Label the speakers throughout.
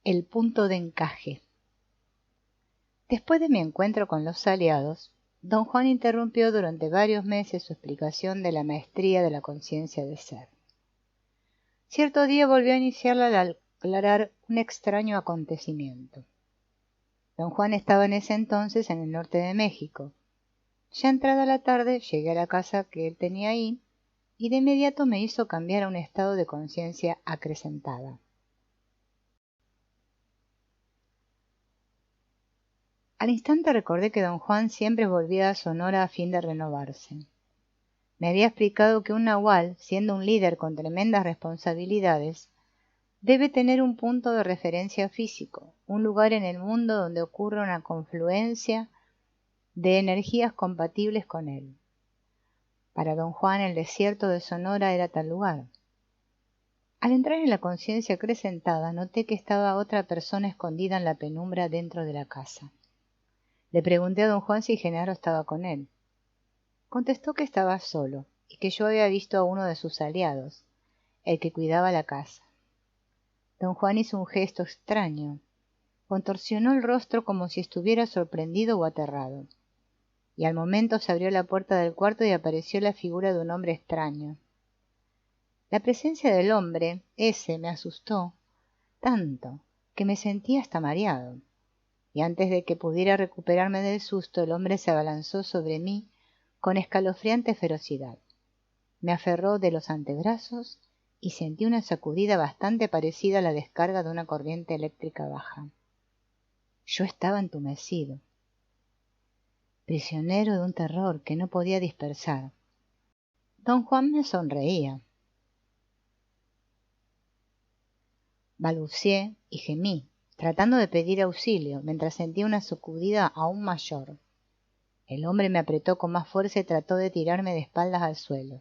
Speaker 1: El punto de encaje. Después de mi encuentro con los aliados, don Juan interrumpió durante varios meses su explicación de la maestría de la conciencia de ser. Cierto día volvió a iniciarla al aclarar un extraño acontecimiento. Don Juan estaba en ese entonces en el norte de México. Ya entrada la tarde llegué a la casa que él tenía ahí y de inmediato me hizo cambiar a un estado de conciencia acrecentada. Al instante recordé que don Juan siempre volvía a Sonora a fin de renovarse. Me había explicado que un nahual, siendo un líder con tremendas responsabilidades, debe tener un punto de referencia físico, un lugar en el mundo donde ocurra una confluencia de energías compatibles con él. Para don Juan el desierto de Sonora era tal lugar. Al entrar en la conciencia acrecentada noté que estaba otra persona escondida en la penumbra dentro de la casa. Le pregunté a don Juan si Genaro estaba con él. Contestó que estaba solo y que yo había visto a uno de sus aliados, el que cuidaba la casa. Don Juan hizo un gesto extraño. Contorsionó el rostro como si estuviera sorprendido o aterrado. Y al momento se abrió la puerta del cuarto y apareció la figura de un hombre extraño. La presencia del hombre, ese, me asustó tanto que me sentí hasta mareado. Y antes de que pudiera recuperarme del susto, el hombre se abalanzó sobre mí con escalofriante ferocidad. Me aferró de los antebrazos y sentí una sacudida bastante parecida a la descarga de una corriente eléctrica baja. Yo estaba entumecido, prisionero de un terror que no podía dispersar. Don Juan me sonreía. Balbuceé y gemí, tratando de pedir auxilio, mientras sentía una sacudida aún mayor. El hombre me apretó con más fuerza y trató de tirarme de espaldas al suelo.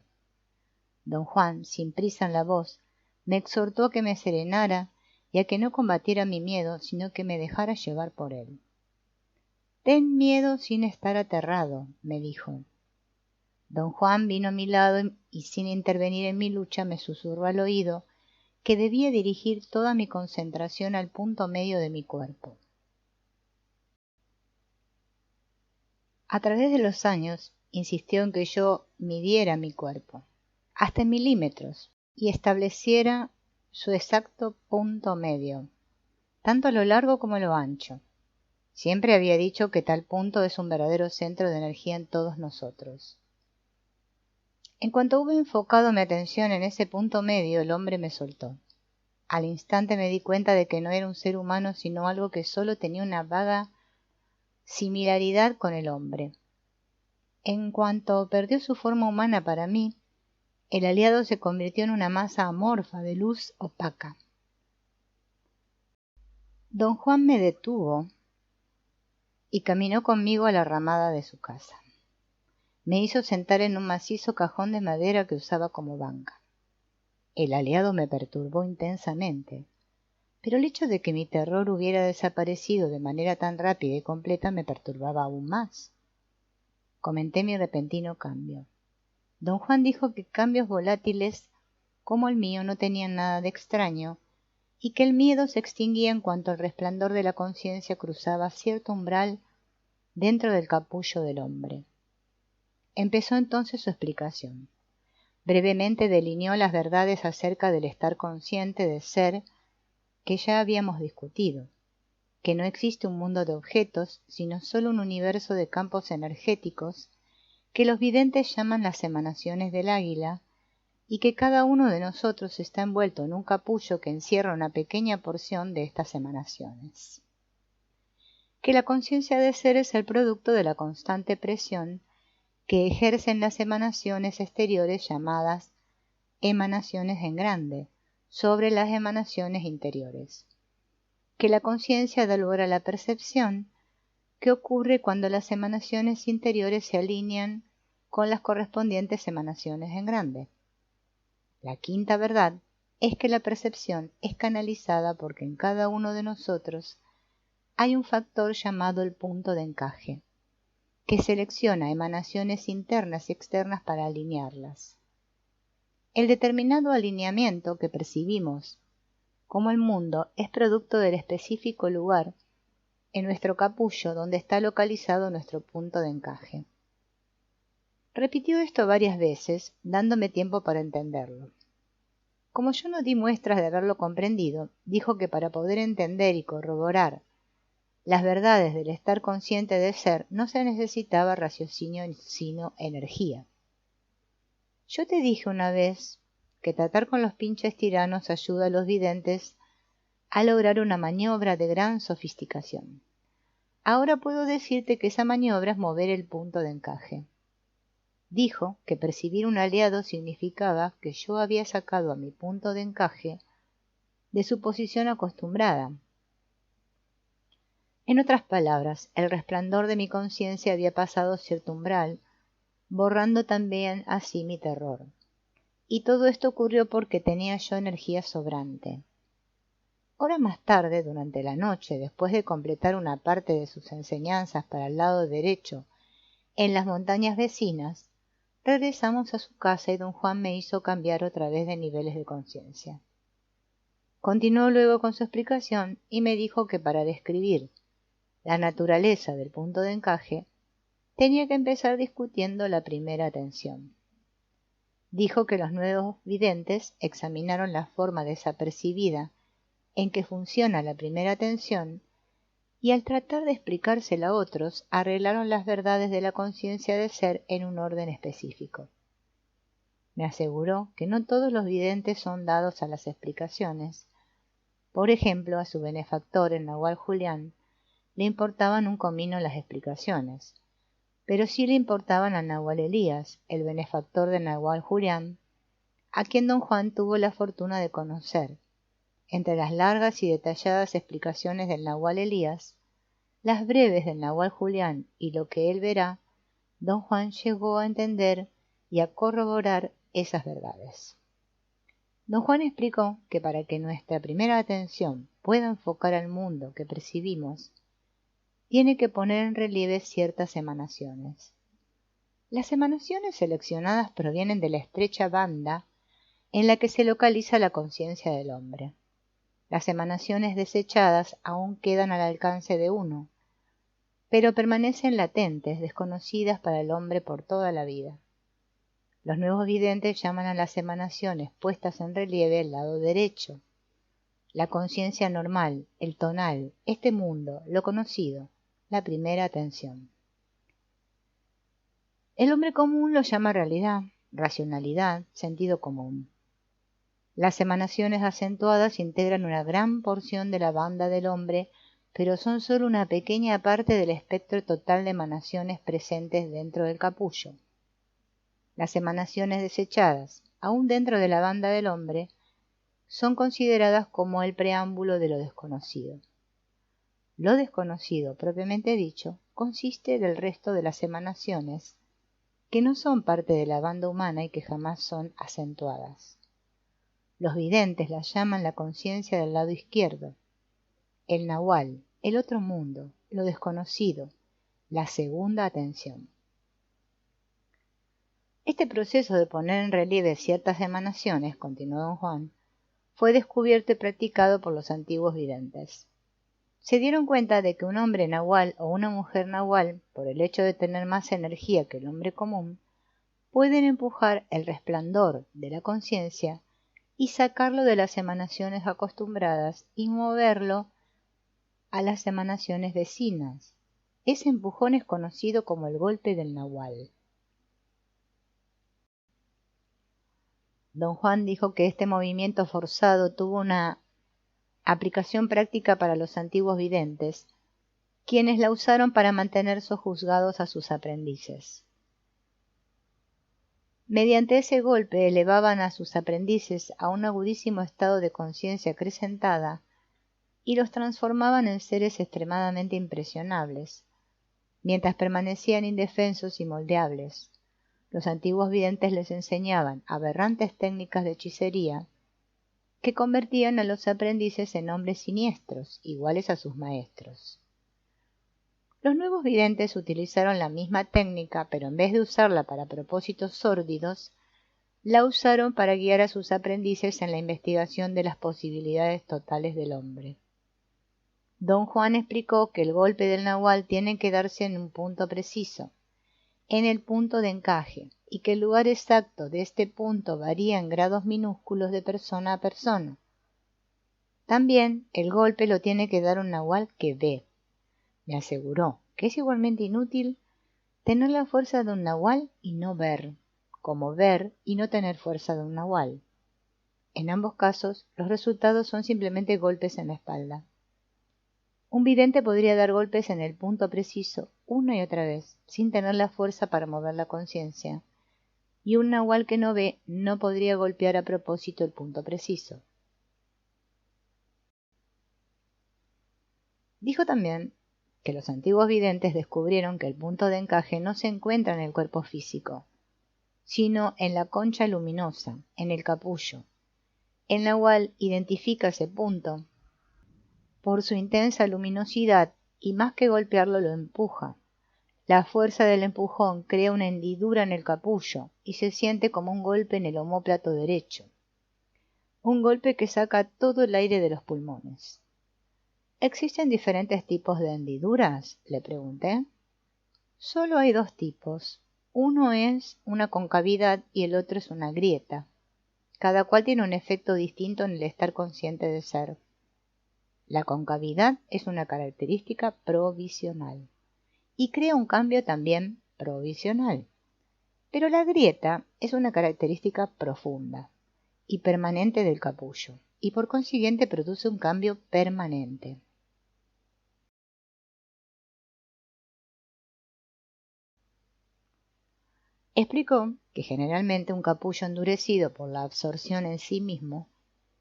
Speaker 1: Don Juan, sin prisa en la voz, me exhortó a que me serenara y a que no combatiera mi miedo, sino que me dejara llevar por él. «Ten miedo sin estar aterrado», me dijo. Don Juan vino a mi lado y sin intervenir en mi lucha me susurró al oído que debía dirigir toda mi concentración al punto medio de mi cuerpo. A través de los años insistió en que yo midiera mi cuerpo, hasta en milímetros, y estableciera su exacto punto medio, tanto a lo largo como a lo ancho. Siempre había dicho que tal punto es un verdadero centro de energía en todos nosotros. En cuanto hube enfocado mi atención en ese punto medio, el hombre me soltó. Al instante me di cuenta de que no era un ser humano, sino algo que solo tenía una vaga similaridad con el hombre. En cuanto perdió su forma humana para mí, el aliado se convirtió en una masa amorfa de luz opaca. Don Juan me detuvo y caminó conmigo a la ramada de su casa. Me hizo sentar en un macizo cajón de madera que usaba como banca. El aliado me perturbó intensamente, pero el hecho de que mi terror hubiera desaparecido de manera tan rápida y completa me perturbaba aún más. Comenté mi repentino cambio. Don Juan dijo que cambios volátiles como el mío no tenían nada de extraño y que el miedo se extinguía en cuanto el resplandor de la conciencia cruzaba cierto umbral dentro del capullo del hombre. Empezó entonces su explicación. Brevemente delineó las verdades acerca del estar consciente de ser que ya habíamos discutido, que no existe un mundo de objetos, sino solo un universo de campos energéticos que los videntes llaman las emanaciones del águila, y que cada uno de nosotros está envuelto en un capullo que encierra una pequeña porción de estas emanaciones. Que la conciencia de ser es el producto de la constante presión que ejercen las emanaciones exteriores llamadas emanaciones en grande sobre las emanaciones interiores. Que la conciencia da lugar a la percepción que ocurre cuando las emanaciones interiores se alinean con las correspondientes emanaciones en grande. La quinta verdad es que la percepción es canalizada porque en cada uno de nosotros hay un factor llamado el punto de encaje, que selecciona emanaciones internas y externas para alinearlas. El determinado alineamiento que percibimos como el mundo es producto del específico lugar en nuestro capullo donde está localizado nuestro punto de encaje. Repitió esto varias veces, dándome tiempo para entenderlo. Como yo no di muestras de haberlo comprendido, dijo que para poder entender y corroborar las verdades del estar consciente de ser no se necesitaba raciocinio sino energía. Yo te dije una vez que tratar con los pinches tiranos ayuda a los videntes a lograr una maniobra de gran sofisticación. Ahora puedo decirte que esa maniobra es mover el punto de encaje. Dijo que percibir un aliado significaba que yo había sacado a mi punto de encaje de su posición acostumbrada. En otras palabras, el resplandor de mi conciencia había pasado cierto umbral, borrando también así mi terror. Y todo esto ocurrió porque tenía yo energía sobrante. Horas más tarde, durante la noche, después de completar una parte de sus enseñanzas para el lado derecho en las montañas vecinas, regresamos a su casa y don Juan me hizo cambiar otra vez de niveles de conciencia. Continuó luego con su explicación y me dijo que para describir la naturaleza del punto de encaje tenía que empezar discutiendo la primera tensión. Dijo que los nuevos videntes examinaron la forma desapercibida en que funciona la primera tensión y al tratar de explicársela a otros arreglaron las verdades de la conciencia de ser en un orden específico. Me aseguró que no todos los videntes son dados a las explicaciones. Por ejemplo, a su benefactor, el nahual Julián, le importaban un comino las explicaciones, pero sí le importaban al nahual Elías, el benefactor del nahual Julián, a quien don Juan tuvo la fortuna de conocer. Entre las largas y detalladas explicaciones del nahual Elías, las breves del nahual Julián y lo que él verá, don Juan llegó a entender y a corroborar esas verdades. Don Juan explicó que para que nuestra primera atención pueda enfocar al mundo que percibimos, tiene que poner en relieve ciertas emanaciones. Las emanaciones seleccionadas provienen de la estrecha banda en la que se localiza la conciencia del hombre. Las emanaciones desechadas aún quedan al alcance de uno, pero permanecen latentes, desconocidas para el hombre por toda la vida. Los nuevos videntes llaman a las emanaciones puestas en relieve el lado derecho, la conciencia normal, el tonal, este mundo, lo conocido, la primera atención. El hombre común lo llama realidad, racionalidad, sentido común. Las emanaciones acentuadas integran una gran porción de la banda del hombre, pero son solo una pequeña parte del espectro total de emanaciones presentes dentro del capullo. Las emanaciones desechadas, aún dentro de la banda del hombre, son consideradas como el preámbulo de lo desconocido. Lo desconocido, propiamente dicho, consiste del resto de las emanaciones, que no son parte de la banda humana y que jamás son acentuadas. Los videntes las llaman la conciencia del lado izquierdo, el nahual, el otro mundo, lo desconocido, la segunda atención. Este proceso de poner en relieve ciertas emanaciones, continuó don Juan, fue descubierto y practicado por los antiguos videntes. Se dieron cuenta de que un hombre nahual o una mujer nahual, por el hecho de tener más energía que el hombre común, pueden empujar el resplandor de la conciencia y sacarlo de las emanaciones acostumbradas y moverlo a las emanaciones vecinas. Ese empujón es conocido como el golpe del nahual. Don Juan dijo que este movimiento forzado tuvo una aplicación práctica para los antiguos videntes, quienes la usaron para mantener sojuzgados a sus aprendices. Mediante ese golpe elevaban a sus aprendices a un agudísimo estado de conciencia acrecentada y los transformaban en seres extremadamente impresionables, mientras permanecían indefensos y moldeables. Los antiguos videntes les enseñaban aberrantes técnicas de hechicería que convertían a los aprendices en hombres siniestros, iguales a sus maestros. Los nuevos videntes utilizaron la misma técnica, pero en vez de usarla para propósitos sórdidos, la usaron para guiar a sus aprendices en la investigación de las posibilidades totales del hombre. Don Juan explicó que el golpe del nahual tiene que darse en un punto preciso, en el punto de encaje, y que el lugar exacto de este punto varía en grados minúsculos de persona a persona. También el golpe lo tiene que dar un nahual que ve. Me aseguró que es igualmente inútil tener la fuerza de un nahual y no ver, como ver y no tener fuerza de un nahual. En ambos casos, los resultados son simplemente golpes en la espalda. Un vidente podría dar golpes en el punto preciso una y otra vez, sin tener la fuerza para mover la conciencia, y un nahual que no ve no podría golpear a propósito el punto preciso. Dijo también que los antiguos videntes descubrieron que el punto de encaje no se encuentra en el cuerpo físico, sino en la concha luminosa, en el capullo. El nahual identifica ese punto por su intensa luminosidad y más que golpearlo lo empuja. La fuerza del empujón crea una hendidura en el capullo y se siente como un golpe en el omóplato derecho. Un golpe que saca todo el aire de los pulmones. ¿Existen diferentes tipos de hendiduras?, le pregunté. Solo hay dos tipos. Uno es una concavidad y el otro es una grieta. Cada cual tiene un efecto distinto en el estar consciente de ser. La concavidad es una característica provisional y crea un cambio también provisional. Pero la grieta es una característica profunda y permanente del capullo y por consiguiente produce un cambio permanente. Explicó que generalmente un capullo endurecido por la absorción en sí mismo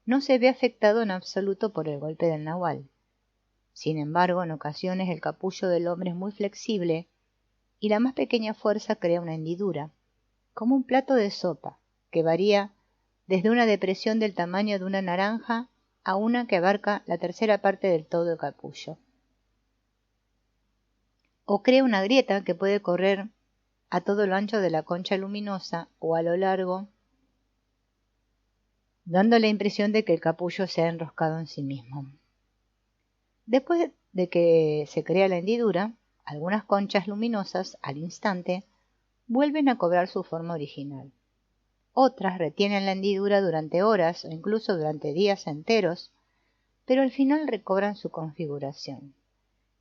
Speaker 1: no se ve afectado en absoluto por el golpe del nahual. Sin embargo, en ocasiones el capullo del hombre es muy flexible y la más pequeña fuerza crea una hendidura, como un plato de sopa, que varía desde una depresión del tamaño de una naranja a una que abarca la tercera parte del todo del capullo. O crea una grieta que puede correr a todo lo ancho de la concha luminosa o a lo largo, dando la impresión de que el capullo se ha enroscado en sí mismo. Después de que se crea la hendidura, algunas conchas luminosas, al instante, vuelven a cobrar su forma original. Otras retienen la hendidura durante horas o incluso durante días enteros, pero al final recobran su configuración.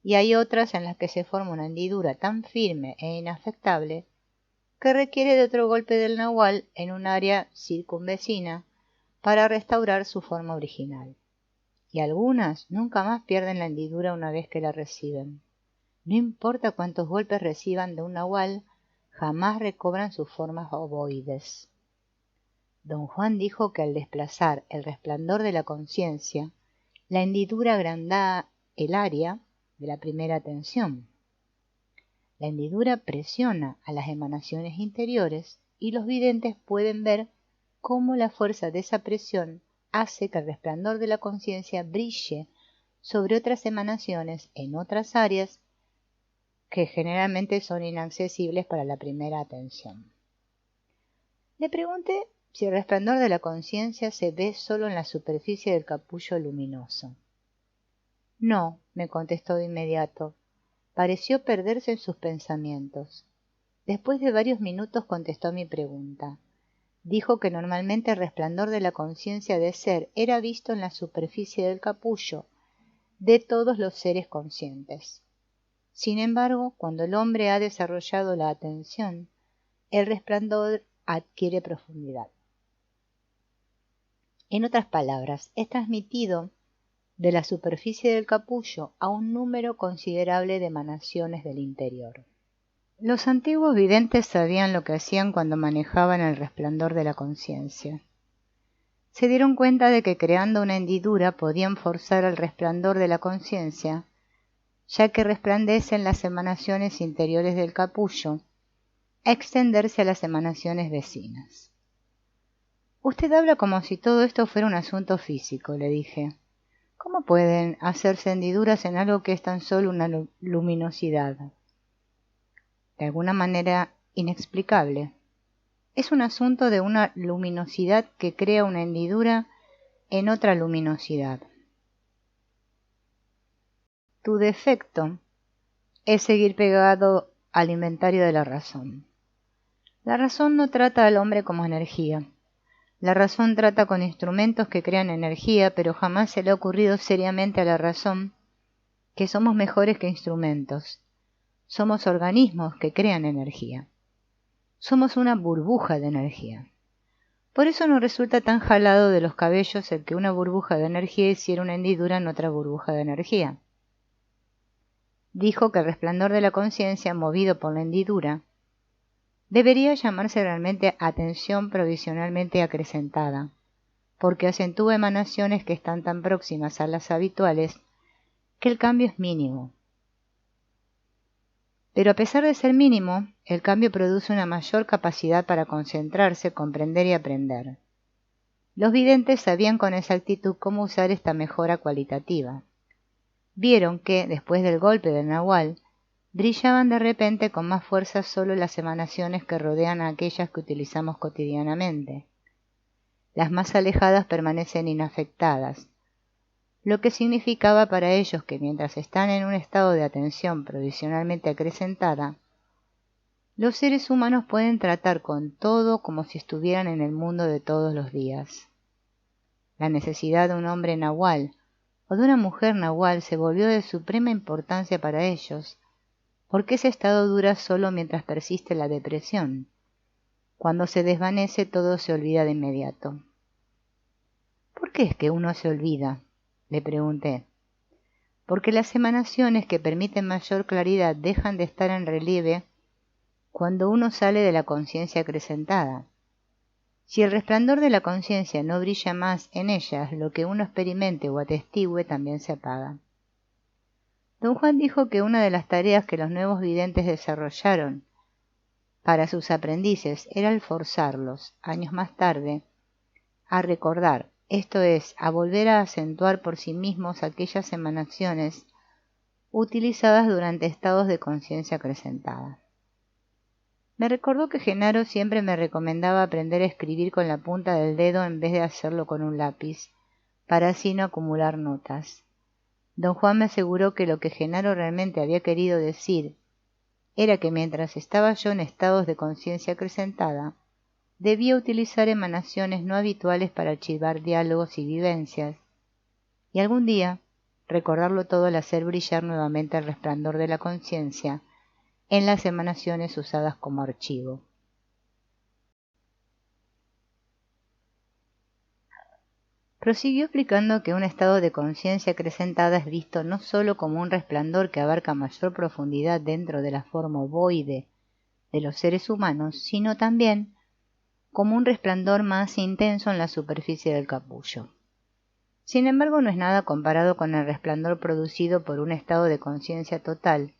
Speaker 1: Y hay otras en las que se forma una hendidura tan firme e inafectable que requiere de otro golpe del nahual en un área circunvecina para restaurar su forma original. Y algunas nunca más pierden la hendidura una vez que la reciben. No importa cuántos golpes reciban de un nahual, jamás recobran sus formas ovoides. Don Juan dijo que al desplazar el resplandor de la conciencia, la hendidura agranda el área de la primera atención. La hendidura presiona a las emanaciones interiores y los videntes pueden ver cómo la fuerza de esa presión hace que el resplandor de la conciencia brille sobre otras emanaciones en otras áreas que generalmente son inaccesibles para la primera atención. Le pregunté si el resplandor de la conciencia se ve solo en la superficie del capullo luminoso. No, me contestó de inmediato. Pareció perderse en sus pensamientos. Después de varios minutos contestó mi pregunta. Dijo que normalmente el resplandor de la conciencia de ser era visto en la superficie del capullo de todos los seres conscientes. Sin embargo, cuando el hombre ha desarrollado la atención, el resplandor adquiere profundidad. En otras palabras, es transmitido de la superficie del capullo a un número considerable de emanaciones del interior. Los antiguos videntes sabían lo que hacían cuando manejaban el resplandor de la conciencia. Se dieron cuenta de que creando una hendidura podían forzar el resplandor de la conciencia, ya que resplandecen las emanaciones interiores del capullo, a extenderse a las emanaciones vecinas. Usted habla como si todo esto fuera un asunto físico, le dije. ¿Cómo pueden hacerse hendiduras en algo que es tan solo una luminosidad? De alguna manera inexplicable. Es un asunto de una luminosidad que crea una hendidura en otra luminosidad. Tu defecto es seguir pegado al inventario de la razón. La razón no trata al hombre como energía. La razón trata con instrumentos que crean energía, pero jamás se le ha ocurrido seriamente a la razón que somos mejores que instrumentos. Somos organismos que crean energía. Somos una burbuja de energía. Por eso nos resulta tan jalado de los cabellos el que una burbuja de energía hiciera una hendidura en otra burbuja de energía. Dijo que el resplandor de la conciencia, movido por la hendidura, debería llamarse realmente atención provisionalmente acrecentada, porque acentúa emanaciones que están tan próximas a las habituales que el cambio es mínimo. Pero a pesar de ser mínimo, el cambio produce una mayor capacidad para concentrarse, comprender y aprender. Los videntes sabían con exactitud cómo usar esta mejora cualitativa. Vieron que, después del golpe del nahual, brillaban de repente con más fuerza solo las emanaciones que rodean a aquellas que utilizamos cotidianamente. Las más alejadas permanecen inafectadas, lo que significaba para ellos que mientras están en un estado de atención provisionalmente acrecentada, los seres humanos pueden tratar con todo como si estuvieran en el mundo de todos los días. La necesidad de un hombre nahual o de una mujer nahual se volvió de suprema importancia para ellos, porque ese estado dura solo mientras persiste la depresión. Cuando se desvanece todo se olvida de inmediato. ¿Por qué es que uno se olvida?, le pregunté. Porque las emanaciones que permiten mayor claridad dejan de estar en relieve cuando uno sale de la conciencia acrecentada. Si el resplandor de la conciencia no brilla más en ellas, lo que uno experimente o atestigue también se apaga. Don Juan dijo que una de las tareas que los nuevos videntes desarrollaron para sus aprendices era el forzarlos, años más tarde, a recordar, esto es, a volver a acentuar por sí mismos aquellas emanaciones utilizadas durante estados de conciencia acrecentada. Me recordó que Genaro siempre me recomendaba aprender a escribir con la punta del dedo en vez de hacerlo con un lápiz, para así no acumular notas. Don Juan me aseguró que lo que Genaro realmente había querido decir era que mientras estaba yo en estados de conciencia acrecentada, debía utilizar emanaciones no habituales para archivar diálogos y vivencias, y algún día recordarlo todo al hacer brillar nuevamente el resplandor de la conciencia en las emanaciones usadas como archivo. Prosiguió explicando que un estado de conciencia acrecentada es visto no sólo como un resplandor que abarca mayor profundidad dentro de la forma ovoide de los seres humanos, sino también como un resplandor más intenso en la superficie del capullo. Sin embargo, no es nada comparado con el resplandor producido por un estado de conciencia total,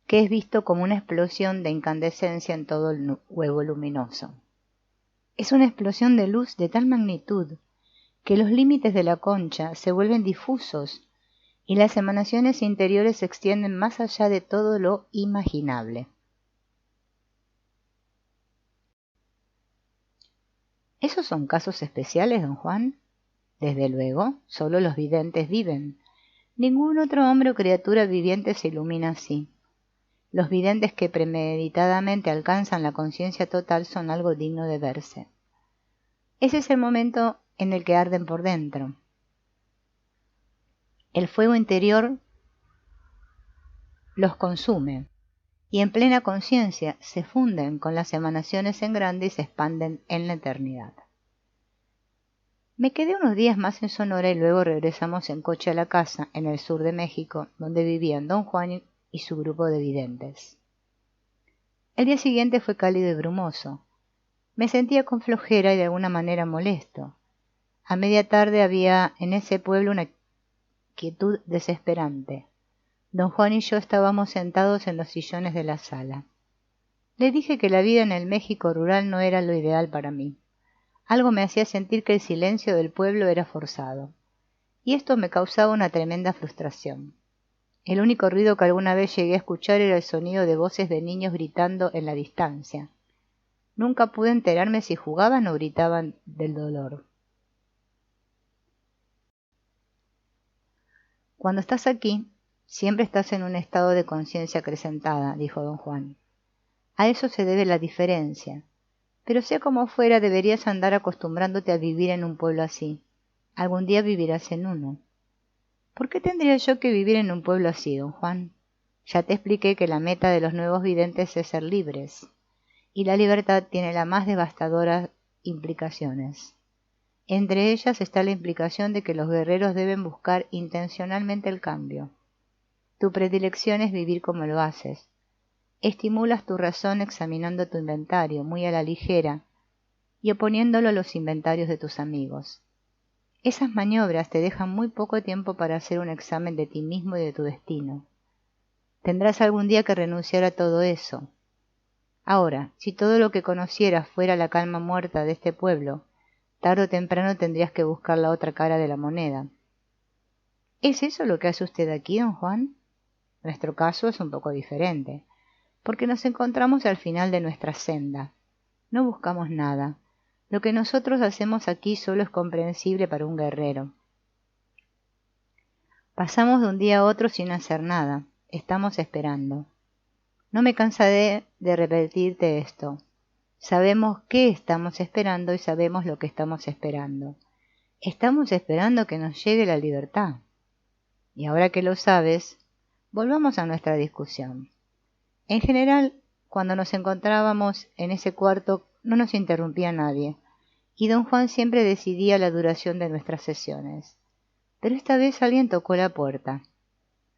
Speaker 1: que es visto como una explosión de incandescencia en todo el huevo luminoso. Es una explosión de luz de tal magnitud que los límites de la concha se vuelven difusos y las emanaciones interiores se extienden más allá de todo lo imaginable. ¿Esos son casos especiales, don Juan? Desde luego, solo los videntes viven. Ningún otro hombre o criatura viviente se ilumina así. Los videntes que premeditadamente alcanzan la conciencia total son algo digno de verse. Ese es el momento en el que arden por dentro. El fuego interior los consume y en plena conciencia se funden con las emanaciones en grande y se expanden en la eternidad. Me quedé unos días más en Sonora y luego regresamos en coche a la casa en el sur de México, donde vivían don Juan y su grupo de videntes. El día siguiente fue cálido y brumoso. Me sentía con flojera y de alguna manera molesto. A media tarde había en ese pueblo una quietud desesperante. Don Juan y yo estábamos sentados en los sillones de la sala. Le dije que la vida en el México rural no era lo ideal para mí. Algo me hacía sentir que el silencio del pueblo era forzado, y esto me causaba una tremenda frustración. El único ruido que alguna vez llegué a escuchar era el sonido de voces de niños gritando en la distancia. Nunca pude enterarme si jugaban o gritaban del dolor. Cuando estás aquí, siempre estás en un estado de conciencia acrecentada, dijo don Juan. A eso se debe la diferencia. Pero sea como fuera, deberías andar acostumbrándote a vivir en un pueblo así. Algún día vivirás en uno. ¿Por qué tendría yo que vivir en un pueblo así, don Juan? Ya te expliqué que la meta de los nuevos videntes es ser libres, y la libertad tiene las más devastadoras implicaciones. Entre ellas está la implicación de que los guerreros deben buscar intencionalmente el cambio. Tu predilección es vivir como lo haces. Estimulas tu razón examinando tu inventario muy a la ligera y oponiéndolo a los inventarios de tus amigos. Esas maniobras te dejan muy poco tiempo para hacer un examen de ti mismo y de tu destino. Tendrás algún día que renunciar a todo eso. Ahora, si todo lo que conocieras fuera la calma muerta de este pueblo, tarde o temprano tendrías que buscar la otra cara de la moneda. ¿Es eso lo que hace usted aquí, don Juan? Nuestro caso es un poco diferente, porque nos encontramos al final de nuestra senda. No buscamos nada. Lo que nosotros hacemos aquí solo es comprensible para un guerrero. Pasamos de un día a otro sin hacer nada. Estamos esperando. No me cansaré de repetirte esto. Sabemos qué estamos esperando y sabemos lo que estamos esperando. Estamos esperando que nos llegue la libertad. Y ahora que lo sabes, volvamos a nuestra discusión. En general, cuando nos encontrábamos en ese cuarto, no nos interrumpía nadie, y don Juan siempre decidía la duración de nuestras sesiones. Pero esta vez alguien tocó la puerta.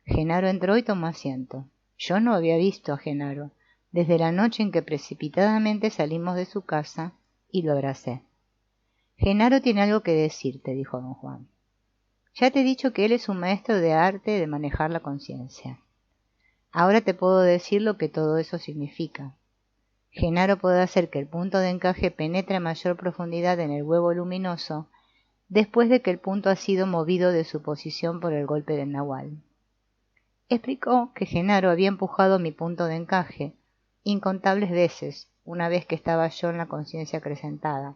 Speaker 1: Genaro entró y tomó asiento. Yo no había visto a Genaro desde la noche en que precipitadamente salimos de su casa y lo abracé. Genaro tiene algo que decirte, dijo don Juan. Ya te he dicho que él es un maestro de arte de manejar la conciencia. Ahora te puedo decir lo que todo eso significa. Genaro puede hacer que el punto de encaje penetre a mayor profundidad en el huevo luminoso después de que el punto ha sido movido de su posición por el golpe del nahual. Explicó que Genaro había empujado mi punto de encaje incontables veces, una vez que estaba yo en la conciencia acrecentada,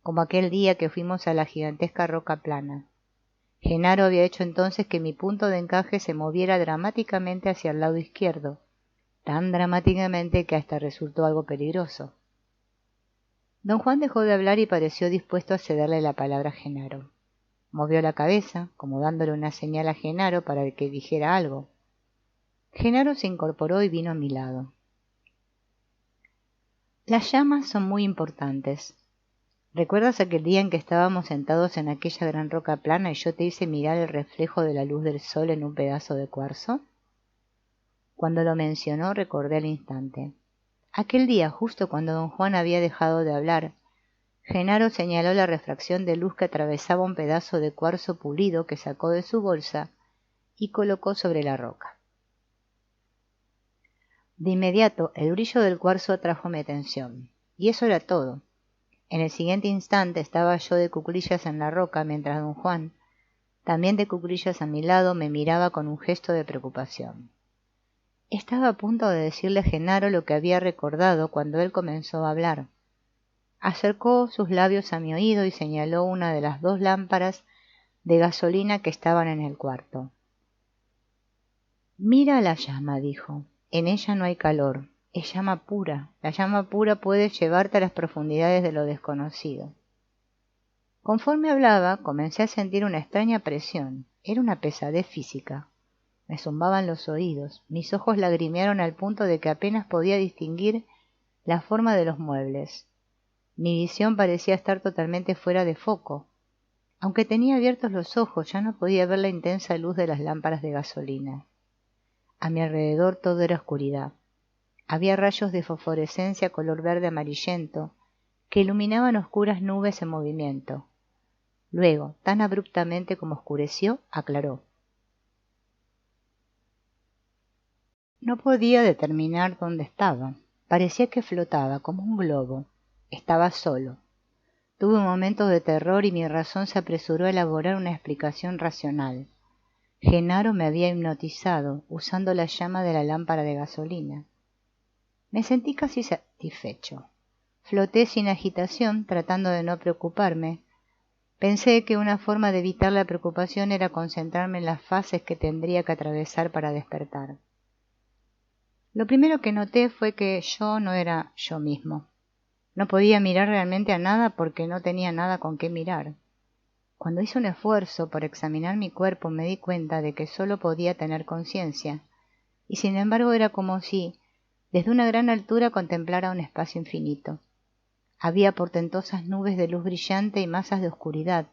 Speaker 1: como aquel día que fuimos a la gigantesca roca plana. Genaro había hecho entonces que mi punto de encaje se moviera dramáticamente hacia el lado izquierdo, tan dramáticamente que hasta resultó algo peligroso. Don Juan dejó de hablar y pareció dispuesto a cederle la palabra a Genaro. Movió la cabeza, como dándole una señal a Genaro para que dijera algo. Genaro se incorporó y vino a mi lado. Las llamas son muy importantes. ¿Recuerdas aquel día en que estábamos sentados en aquella gran roca plana y yo te hice mirar el reflejo de la luz del sol en un pedazo de cuarzo? Cuando lo mencionó recordé al instante. Aquel día, justo cuando don Juan había dejado de hablar, Genaro señaló la refracción de luz que atravesaba un pedazo de cuarzo pulido que sacó de su bolsa y colocó sobre la roca. De inmediato el brillo del cuarzo atrajo mi atención, y eso era todo. En el siguiente instante estaba yo de cuclillas en la roca mientras don Juan, también de cuclillas a mi lado, me miraba con un gesto de preocupación. Estaba a punto de decirle a Genaro lo que había recordado cuando él comenzó a hablar. Acercó sus labios a mi oído y señaló una de las 2 lámparas de gasolina que estaban en el cuarto. Mira la llama, dijo. En ella no hay calor. Es llama pura. La llama pura puede llevarte a las profundidades de lo desconocido. Conforme hablaba, comencé a sentir una extraña presión. Era una pesadez física. Me zumbaban los oídos. Mis ojos lagrimearon al punto de que apenas podía distinguir la forma de los muebles. Mi visión parecía estar totalmente fuera de foco. Aunque tenía abiertos los ojos, ya no podía ver la intensa luz de las lámparas de gasolina. A mi alrededor todo era oscuridad. Había rayos de fosforescencia color verde amarillento que iluminaban oscuras nubes en movimiento. Luego, tan abruptamente como oscureció, aclaró. No podía determinar dónde estaba. Parecía que flotaba como un globo. Estaba solo. Tuve un momento de terror y mi razón se apresuró a elaborar una explicación racional. Genaro me había hipnotizado usando la llama de la lámpara de gasolina. Me sentí casi satisfecho. Floté sin agitación, tratando de no preocuparme. Pensé que una forma de evitar la preocupación era concentrarme en las fases que tendría que atravesar para despertar. Lo primero que noté fue que yo no era yo mismo. No podía mirar realmente a nada porque no tenía nada con qué mirar. Cuando hice un esfuerzo por examinar mi cuerpo me di cuenta de que solo podía tener conciencia, y sin embargo era como si, desde una gran altura, contemplara un espacio infinito. Había portentosas nubes de luz brillante y masas de oscuridad.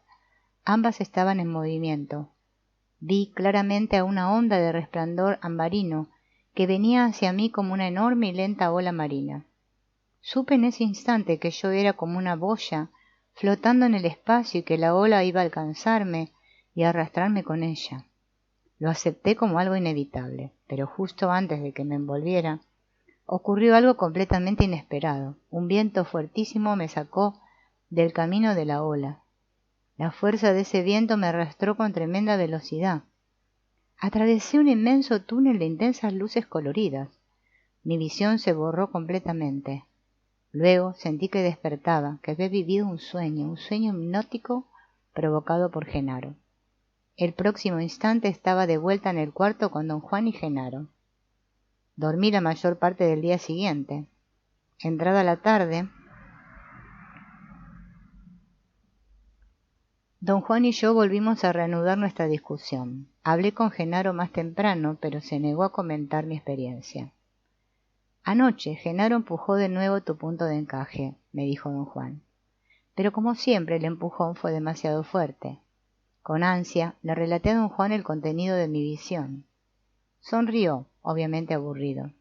Speaker 1: Ambas estaban en movimiento. Vi claramente a una onda de resplandor ambarino que venía hacia mí como una enorme y lenta ola marina. Supe en ese instante que yo era como una boya flotando en el espacio y que la ola iba a alcanzarme y a arrastrarme con ella. Lo acepté como algo inevitable, pero justo antes de que me envolviera, ocurrió algo completamente inesperado. Un viento fuertísimo me sacó del camino de la ola. La fuerza de ese viento me arrastró con tremenda velocidad. Atravesé un inmenso túnel de intensas luces coloridas. Mi visión se borró completamente. Luego sentí que despertaba, que había vivido un sueño hipnótico provocado por Genaro. El próximo instante estaba de vuelta en el cuarto con don Juan y Genaro. Dormí la mayor parte del día siguiente. Entrada la tarde, don Juan y yo volvimos a reanudar nuestra discusión. Hablé con Genaro más temprano, pero se negó a comentar mi experiencia. Anoche Genaro empujó de nuevo tu punto de encaje, me dijo don Juan. Pero como siempre el empujón fue demasiado fuerte. Con ansia le relaté a don Juan el contenido de mi visión. Sonrió, obviamente aburrido.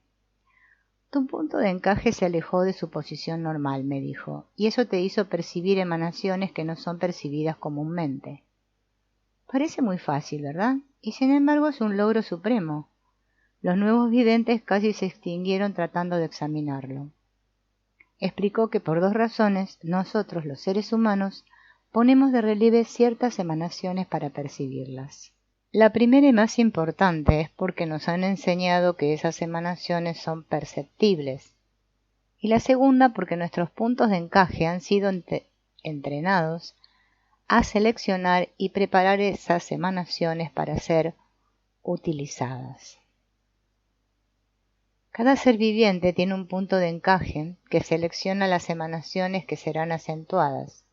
Speaker 1: Tu punto de encaje se alejó de su posición normal, me dijo, y eso te hizo percibir emanaciones que no son percibidas comúnmente. Parece muy fácil, ¿verdad? Y sin embargo es un logro supremo. Los nuevos videntes casi se extinguieron tratando de examinarlo. Explicó que por dos razones nosotros, los seres humanos, ponemos de relieve ciertas emanaciones para percibirlas. La primera y más importante es porque nos han enseñado que esas emanaciones son perceptibles. Y la segunda porque nuestros puntos de encaje han sido entrenados a seleccionar y preparar esas emanaciones para ser utilizadas. Cada ser viviente tiene un punto de encaje que selecciona las emanaciones que serán acentuadas.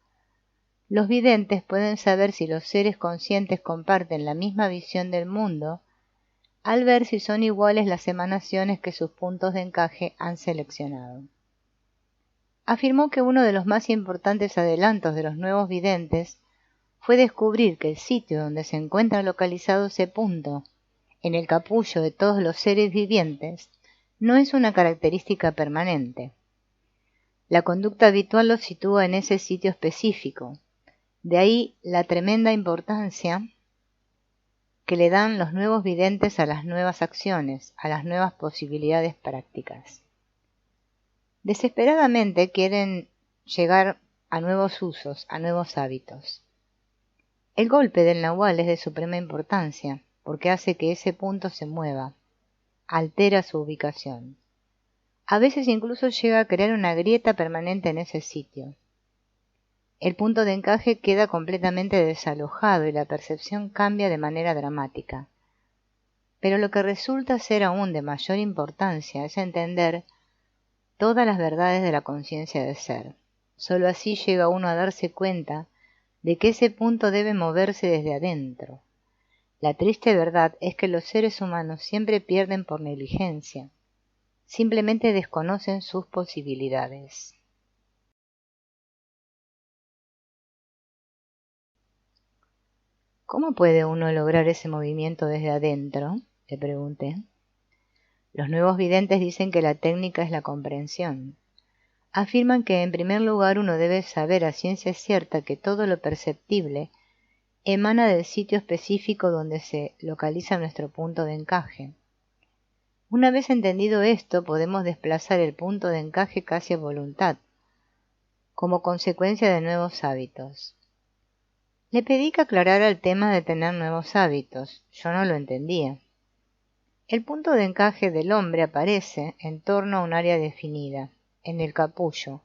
Speaker 1: Los videntes pueden saber si los seres conscientes comparten la misma visión del mundo al ver si son iguales las emanaciones que sus puntos de encaje han seleccionado. Afirmó que uno de los más importantes adelantos de los nuevos videntes fue descubrir que el sitio donde se encuentra localizado ese punto, en el capullo de todos los seres vivientes, no es una característica permanente. La conducta habitual lo sitúa en ese sitio específico. De ahí la tremenda importancia que le dan los nuevos videntes a las nuevas acciones, a las nuevas posibilidades prácticas. Desesperadamente quieren llegar a nuevos usos, a nuevos hábitos. El golpe del nahual es de suprema importancia, porque hace que ese punto se mueva, altera su ubicación. A veces incluso llega a crear una grieta permanente en ese sitio. El punto de encaje queda completamente desalojado y la percepción cambia de manera dramática. Pero lo que resulta ser aún de mayor importancia es entender todas las verdades de la conciencia de ser. Solo así llega uno a darse cuenta de que ese punto debe moverse desde adentro. La triste verdad es que los seres humanos siempre pierden por negligencia. Simplemente desconocen sus posibilidades. ¿Cómo puede uno lograr ese movimiento desde adentro?, le pregunté. Los nuevos videntes dicen que la técnica es la comprensión. Afirman que en primer lugar uno debe saber a ciencia cierta que todo lo perceptible emana del sitio específico donde se localiza nuestro punto de encaje. Una vez entendido esto, podemos desplazar el punto de encaje casi a voluntad, como consecuencia de nuevos hábitos. Le pedí que aclarara el tema de tener nuevos hábitos. Yo no lo entendía. El punto de encaje del hombre aparece en torno a un área definida, en el capullo,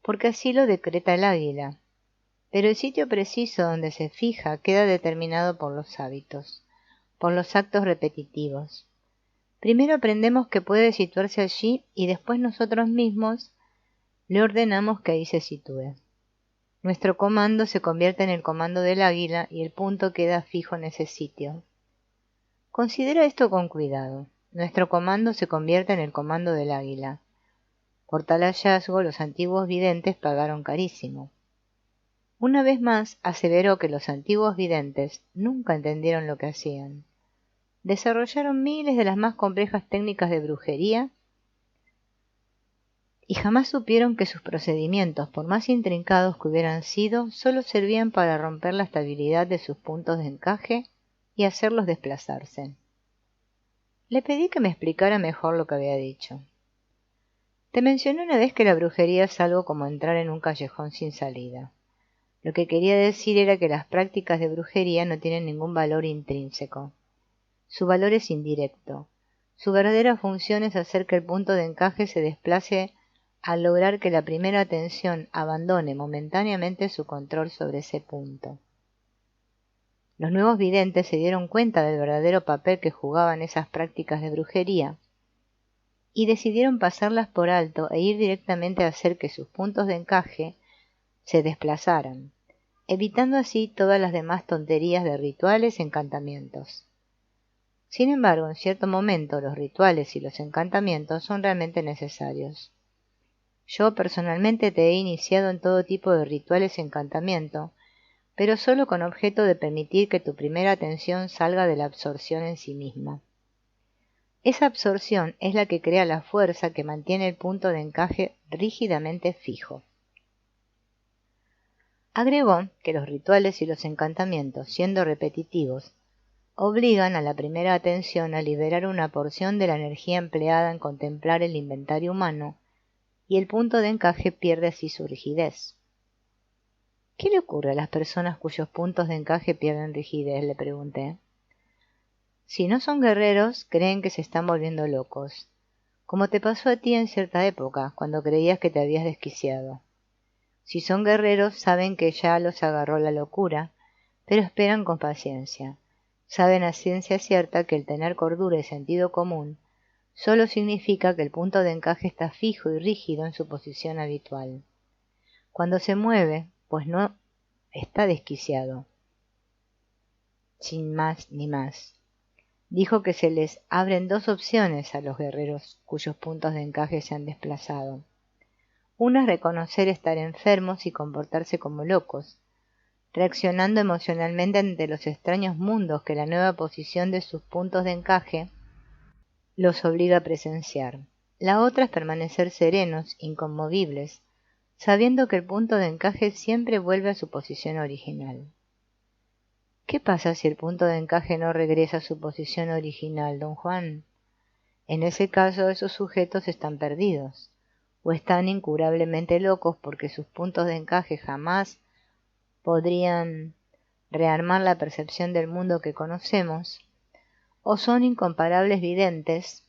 Speaker 1: porque así lo decreta el águila. Pero el sitio preciso donde se fija queda determinado por los hábitos, por los actos repetitivos. Primero aprendemos que puede situarse allí y después nosotros mismos le ordenamos que ahí se sitúe. Nuestro comando se convierte en el comando del águila y el punto queda fijo en ese sitio. Considera esto con cuidado. Nuestro comando se convierte en el comando del águila. Por tal hallazgo los antiguos videntes pagaron carísimo. Una vez más aseveró que los antiguos videntes nunca entendieron lo que hacían. Desarrollaron miles de las más complejas técnicas de brujería y jamás supieron que sus procedimientos, por más intrincados que hubieran sido, solo servían para romper la estabilidad de sus puntos de encaje y hacerlos desplazarse. Le pedí que me explicara mejor lo que había dicho. Te mencioné una vez que la brujería es algo como entrar en un callejón sin salida. Lo que quería decir era que las prácticas de brujería no tienen ningún valor intrínseco. Su valor es indirecto. Su verdadera función es hacer que el punto de encaje se desplace al lograr que la primera atención abandone momentáneamente su control sobre ese punto. Los nuevos videntes se dieron cuenta del verdadero papel que jugaban esas prácticas de brujería y decidieron pasarlas por alto e ir directamente a hacer que sus puntos de encaje se desplazaran, evitando así todas las demás tonterías de rituales y encantamientos. Sin embargo, en cierto momento los rituales y los encantamientos son realmente necesarios. Yo personalmente te he iniciado en todo tipo de rituales y encantamiento, pero solo con objeto de permitir que tu primera atención salga de la absorción en sí misma. Esa absorción es la que crea la fuerza que mantiene el punto de encaje rígidamente fijo. Agregó que los rituales y los encantamientos, siendo repetitivos, obligan a la primera atención a liberar una porción de la energía empleada en contemplar el inventario humano, y el punto de encaje pierde así su rigidez. ¿Qué le ocurre a las personas cuyos puntos de encaje pierden rigidez?, le pregunté. Si no son guerreros, creen que se están volviendo locos, como te pasó a ti en cierta época, cuando creías que te habías desquiciado. Si son guerreros, saben que ya los agarró la locura, pero esperan con paciencia. Saben a ciencia cierta que el tener cordura y sentido común solo significa que el punto de encaje está fijo y rígido en su posición habitual. Cuando se mueve, pues no está desquiciado. Sin más ni más. Dijo que se les abren dos opciones a los guerreros cuyos puntos de encaje se han desplazado. Una es reconocer estar enfermos y comportarse como locos, reaccionando emocionalmente ante los extraños mundos que la nueva posición de sus puntos de encaje los obliga a presenciar. La otra es permanecer serenos, inconmovibles, sabiendo que el punto de encaje siempre vuelve a su posición original. ¿Qué pasa si el punto de encaje no regresa a su posición original, don Juan? En ese caso, esos sujetos están perdidos, o están incurablemente locos porque sus puntos de encaje jamás podrían rearmar la percepción del mundo que conocemos, o son incomparables videntes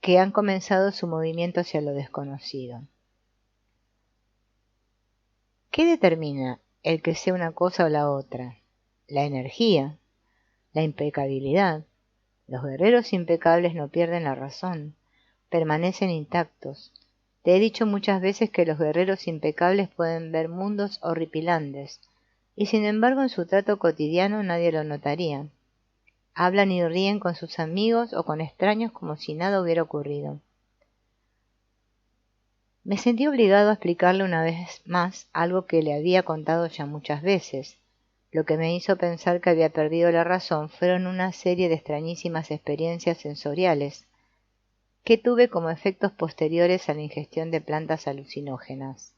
Speaker 1: que han comenzado su movimiento hacia lo desconocido. ¿Qué determina el que sea una cosa o la otra? La energía, la impecabilidad. Los guerreros impecables no pierden la razón, permanecen intactos. Te he dicho muchas veces que los guerreros impecables pueden ver mundos horripilantes, y sin embargo en su trato cotidiano nadie lo notaría. Hablan y ríen con sus amigos o con extraños como si nada hubiera ocurrido. Me sentí obligado a explicarle una vez más algo que le había contado ya muchas veces. Lo que me hizo pensar que había perdido la razón fueron una serie de extrañísimas experiencias sensoriales que tuve como efectos posteriores a la ingestión de plantas alucinógenas.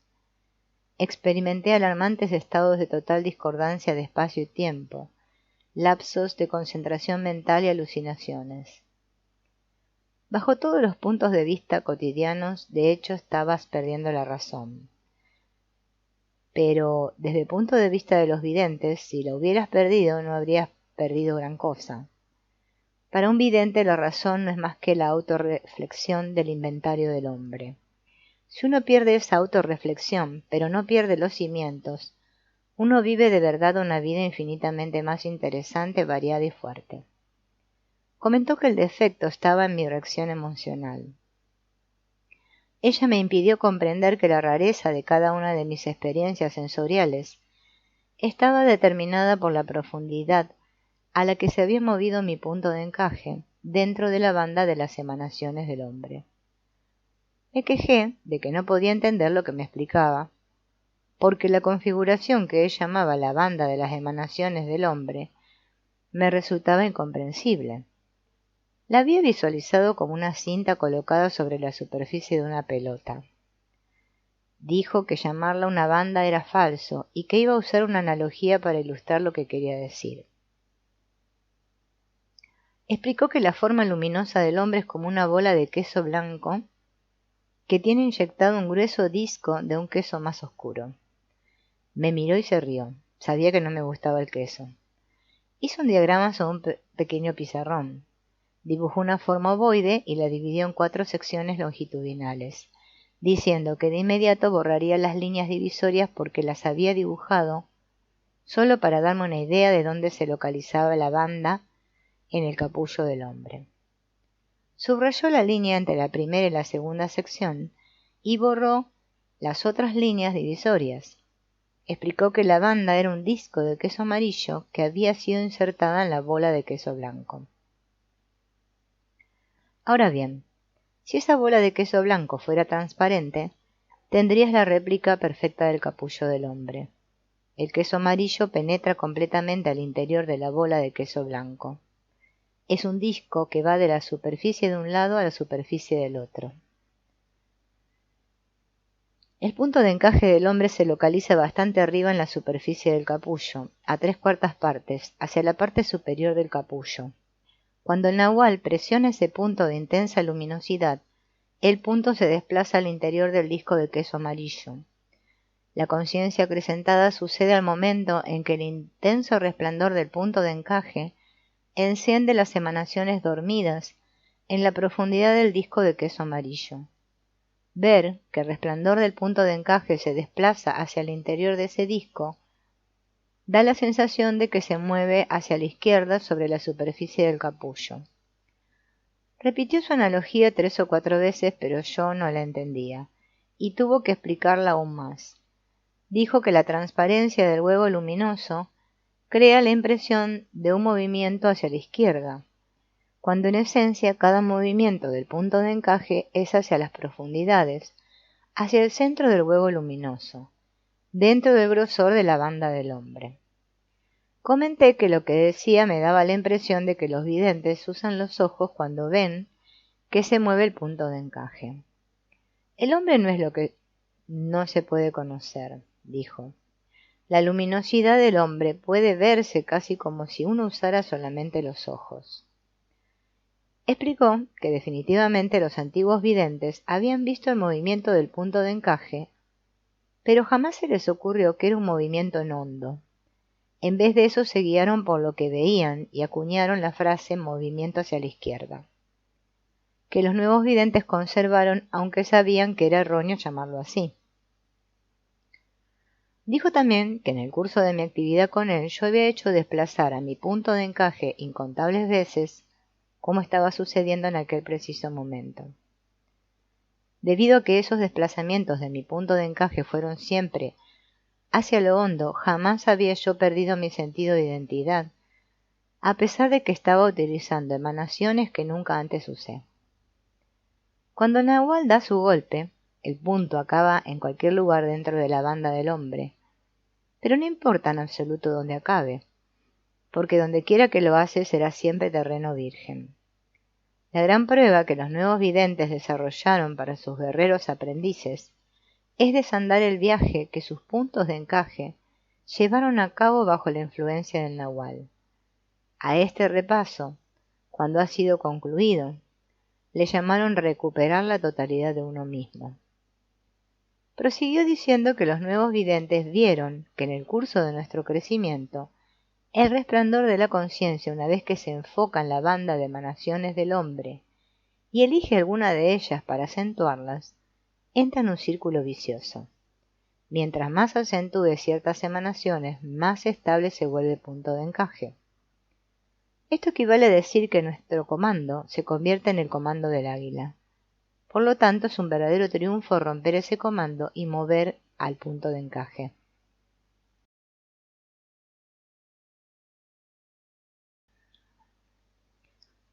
Speaker 1: Experimenté alarmantes estados de total discordancia de espacio y tiempo, lapsos de concentración mental y alucinaciones. Bajo todos los puntos de vista cotidianos, de hecho, estabas perdiendo la razón. Pero, desde el punto de vista de los videntes, si la hubieras perdido, no habrías perdido gran cosa. Para un vidente, la razón no es más que la autorreflexión del inventario del hombre. Si uno pierde esa autorreflexión, pero no pierde los cimientos, uno vive de verdad una vida infinitamente más interesante, variada y fuerte. Comentó que el defecto estaba en mi reacción emocional. Ella me impidió comprender que la rareza de cada una de mis experiencias sensoriales estaba determinada por la profundidad a la que se había movido mi punto de encaje dentro de la banda de las emanaciones del hombre. Me quejé de que no podía entender lo que me explicaba, porque la configuración que él llamaba la banda de las emanaciones del hombre me resultaba incomprensible. La había visualizado como una cinta colocada sobre la superficie de una pelota. Dijo que llamarla una banda era falso y que iba a usar una analogía para ilustrar lo que quería decir. Explicó que la forma luminosa del hombre es como una bola de queso blanco que tiene inyectado un grueso disco de un queso más oscuro. Me miró y se rió. Sabía que no me gustaba el queso. Hizo un diagrama sobre un pequeño pizarrón. Dibujó una forma ovoide y la dividió en 4 secciones longitudinales, diciendo que de inmediato borraría las líneas divisorias porque las había dibujado solo para darme una idea de dónde se localizaba la banda en el capullo del hombre. Subrayó la línea entre la primera y la segunda sección y borró las otras líneas divisorias. Explicó que la banda era un disco de queso amarillo que había sido insertada en la bola de queso blanco. Ahora bien, si esa bola de queso blanco fuera transparente, tendrías la réplica perfecta del capullo del hombre. El queso amarillo penetra completamente al interior de la bola de queso blanco. Es un disco que va de la superficie de un lado a la superficie del otro. El punto de encaje del hombre se localiza bastante arriba en la superficie del capullo, a 3/4 partes, hacia la parte superior del capullo. Cuando el nahual presiona ese punto de intensa luminosidad, el punto se desplaza al interior del disco de queso amarillo. La conciencia acrecentada sucede al momento en que el intenso resplandor del punto de encaje enciende las emanaciones dormidas en la profundidad del disco de queso amarillo. Ver que el resplandor del punto de encaje se desplaza hacia el interior de ese disco da la sensación de que se mueve hacia la izquierda sobre la superficie del capullo. Repitió su analogía 3 o 4 veces, pero yo no la entendía, y tuvo que explicarla aún más. Dijo que la transparencia del huevo luminoso crea la impresión de un movimiento hacia la izquierda, cuando en esencia cada movimiento del punto de encaje es hacia las profundidades, hacia el centro del huevo luminoso, dentro del grosor de la banda del hombre. Comenté que lo que decía me daba la impresión de que los videntes usan los ojos cuando ven que se mueve el punto de encaje. El hombre no es lo que no se puede conocer, dijo. La luminosidad del hombre puede verse casi como si uno usara solamente los ojos. Explicó que definitivamente los antiguos videntes habían visto el movimiento del punto de encaje, pero jamás se les ocurrió que era un movimiento en hondo. En vez de eso se guiaron por lo que veían y acuñaron la frase movimiento hacia la izquierda, que los nuevos videntes conservaron aunque sabían que era erróneo llamarlo así. Dijo también que en el curso de mi actividad con él yo había hecho desplazar a mi punto de encaje incontables veces, como estaba sucediendo en aquel preciso momento. Debido a que esos desplazamientos de mi punto de encaje fueron siempre hacia lo hondo, jamás había yo perdido mi sentido de identidad, a pesar de que estaba utilizando emanaciones que nunca antes usé. Cuando Nahual da su golpe, el punto acaba en cualquier lugar dentro de la banda del hombre, pero no importa en absoluto dónde acabe, porque donde quiera que lo hace será siempre terreno virgen. La gran prueba que los nuevos videntes desarrollaron para sus guerreros aprendices es desandar el viaje que sus puntos de encaje llevaron a cabo bajo la influencia del nahual. A este repaso, cuando ha sido concluido, le llamaron recuperar la totalidad de uno mismo. Prosiguió diciendo que los nuevos videntes vieron que en el curso de nuestro crecimiento, el resplandor de la conciencia, una vez que se enfoca en la banda de emanaciones del hombre y elige alguna de ellas para acentuarlas, entra en un círculo vicioso. Mientras más acentúe ciertas emanaciones, más estable se vuelve el punto de encaje. Esto equivale a decir que nuestro comando se convierte en el comando del águila. Por lo tanto, es un verdadero triunfo romper ese comando y mover al punto de encaje.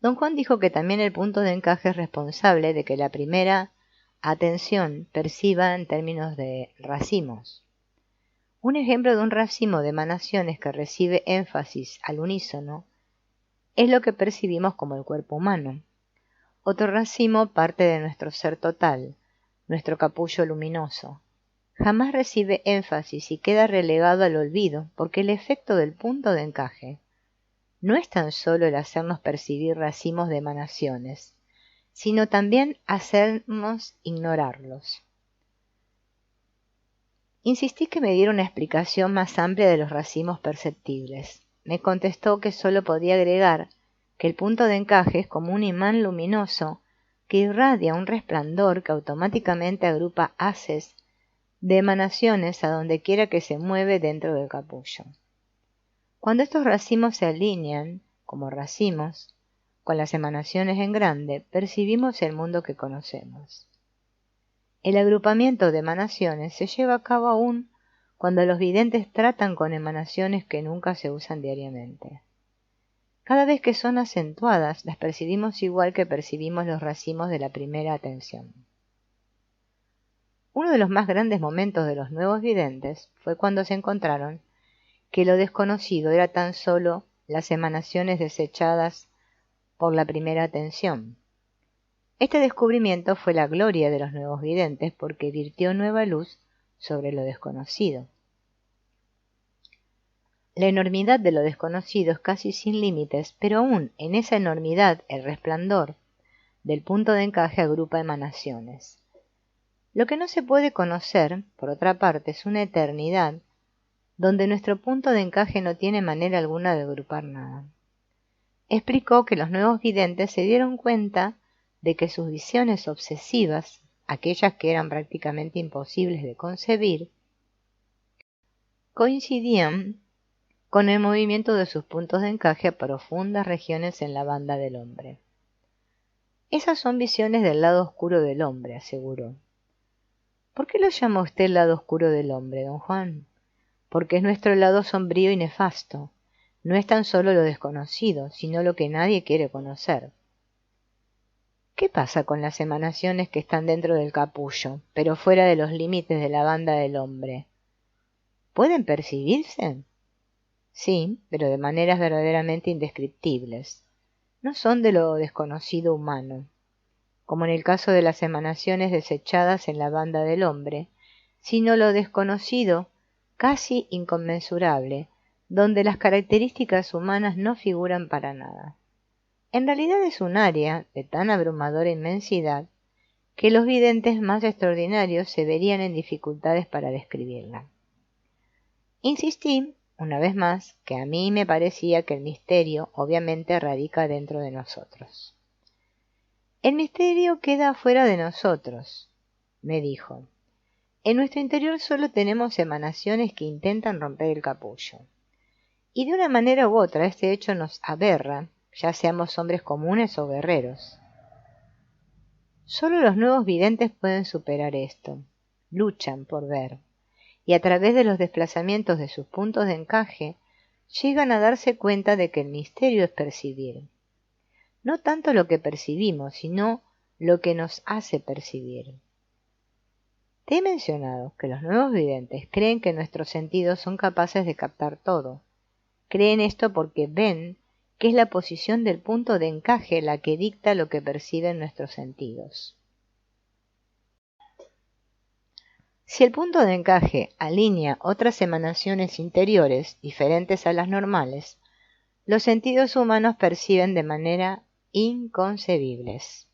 Speaker 1: Don Juan dijo que también el punto de encaje es responsable de que la primera atención perciba en términos de racimos. Un ejemplo de un racimo de emanaciones que recibe énfasis al unísono es lo que percibimos como el cuerpo humano. Otro racimo parte de nuestro ser total, nuestro capullo luminoso. Jamás recibe énfasis y queda relegado al olvido porque el efecto del punto de encaje no es tan solo el hacernos percibir racimos de emanaciones, sino también hacernos ignorarlos. Insistí que me diera una explicación más amplia de los racimos perceptibles. Me contestó que solo podía agregar que el punto de encaje es como un imán luminoso que irradia un resplandor que automáticamente agrupa haces de emanaciones a donde quiera que se mueve dentro del capullo. Cuando estos racimos se alinean, como racimos, con las emanaciones en grande, percibimos el mundo que conocemos. El agrupamiento de emanaciones se lleva a cabo aún cuando los videntes tratan con emanaciones que nunca se usan diariamente. Cada vez que son acentuadas, las percibimos igual que percibimos los racimos de la primera atención. Uno de los más grandes momentos de los nuevos videntes fue cuando se encontraron que lo desconocido era tan solo las emanaciones desechadas por la primera atención. Este descubrimiento fue la gloria de los nuevos videntes porque virtió nueva luz sobre lo desconocido. La enormidad de lo desconocido es casi sin límites, pero aún en esa enormidad el resplandor del punto de encaje agrupa emanaciones. Lo que no se puede conocer, por otra parte, es una eternidad donde nuestro punto de encaje no tiene manera alguna de agrupar nada. Explicó que los nuevos videntes se dieron cuenta de que sus visiones obsesivas, aquellas que eran prácticamente imposibles de concebir, coincidían con el movimiento de sus puntos de encaje a profundas regiones en la banda del hombre. Esas son visiones del lado oscuro del hombre, aseguró. ¿Por qué lo llama usted el lado oscuro del hombre, don Juan? Porque es nuestro lado sombrío y nefasto. No es tan solo lo desconocido, sino lo que nadie quiere conocer. ¿Qué pasa con las emanaciones que están dentro del capullo, pero fuera de los límites de la banda del hombre? ¿Pueden percibirse? Sí, pero de maneras verdaderamente indescriptibles. No son de lo desconocido humano, como en el caso de las emanaciones desechadas en la banda del hombre, sino lo desconocido, casi inconmensurable, donde las características humanas no figuran para nada. En realidad es un área de tan abrumadora inmensidad que los videntes más extraordinarios se verían en dificultades para describirla. Insistí, una vez más, que a mí me parecía que el misterio obviamente radica dentro de nosotros. El misterio queda fuera de nosotros, me dijo. En nuestro interior solo tenemos emanaciones que intentan romper el capullo. Y de una manera u otra este hecho nos aberra, ya seamos hombres comunes o guerreros. Solo los nuevos videntes pueden superar esto. Luchan por ver. Y a través de los desplazamientos de sus puntos de encaje, llegan a darse cuenta de que el misterio es percibir. No tanto lo que percibimos, sino lo que nos hace percibir. Te he mencionado que los nuevos videntes creen que nuestros sentidos son capaces de captar todo. Creen esto porque ven que es la posición del punto de encaje la que dicta lo que perciben nuestros sentidos. Si el punto de encaje alinea otras emanaciones interiores diferentes a las normales, los sentidos humanos perciben de manera inconcebibles.